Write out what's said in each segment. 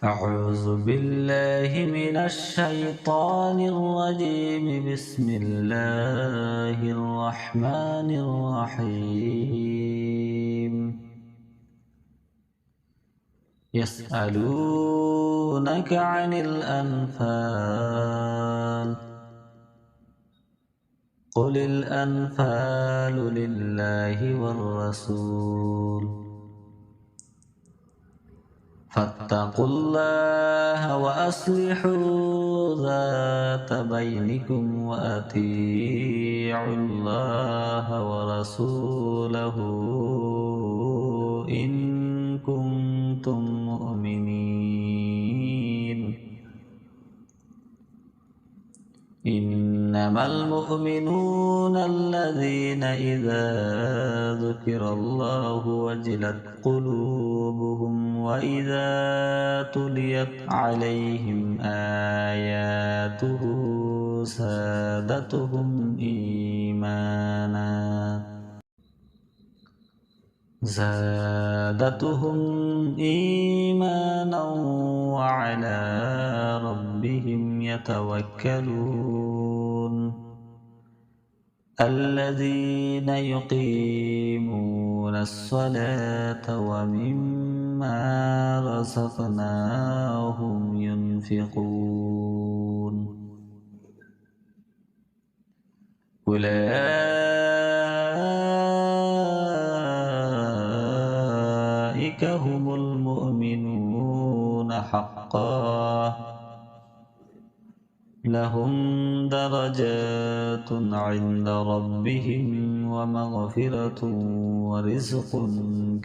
أعوذ بالله من الشيطان الرجيم. بسم الله الرحمن الرحيم. يسألونك عن الأنفال، قل الأنفال لله والرسول، فاتقوا الله وأصلحوا ذات بينكم وأطيعوا الله ورسوله إن كنتم مؤمنين. إنما المؤمنون الذين إذا ذكر الله وجلت قلوبهم وإذا تليت عليهم آياته زادتهم إيمانا وعلى ربهم يتوكلون. الذين يقيمون الصلاة ومما رزقناهم ينفقون. أولئك هم المؤمنون حقا، لهم درجات عند ربهم ومغفرة ورزق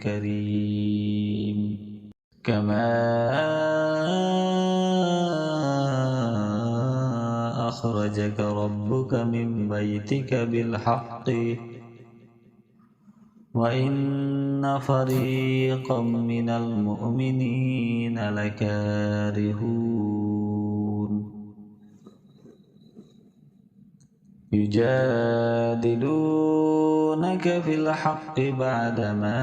كريم. كما أخرجك ربك من بيتك بالحق وإن فريقا من المؤمنين لكارهون. يجادلونك في الحق بعدما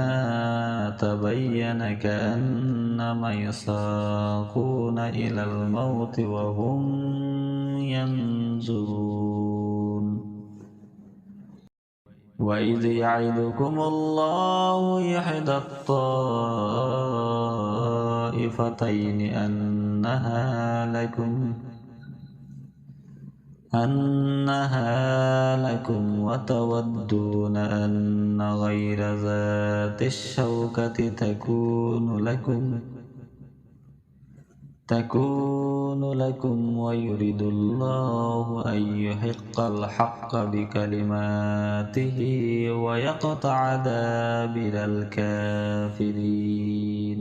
تبين كأنما يساقون إلى الموت وهم ينظرون. وإذ يعدكم الله إحدى الطائفتين أنها لكم وتودون أن غير ذات الشوكة تكون لكم ويريد الله أن يحق الحق بكلماته ويقطع دابر الكافرين.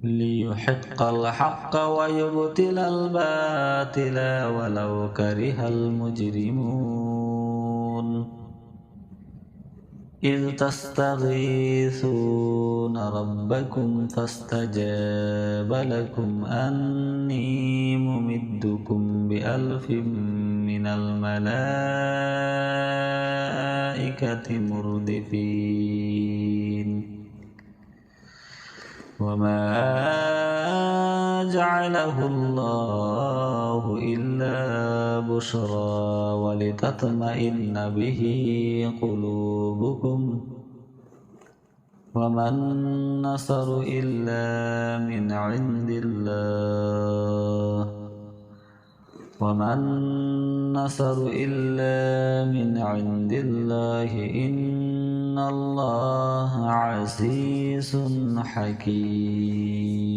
ليحق الحق ويبطل الباطل ولو كره المجرمون. إذ تستغيثون ربكم فاستجاب لكم أني ممدكم بألف من الملائكة مردفين. وما جعله الله إلا بشرى ولتطمئن به قلوبكم وما النصر إلا من عند الله إن الله عزيز حكيم.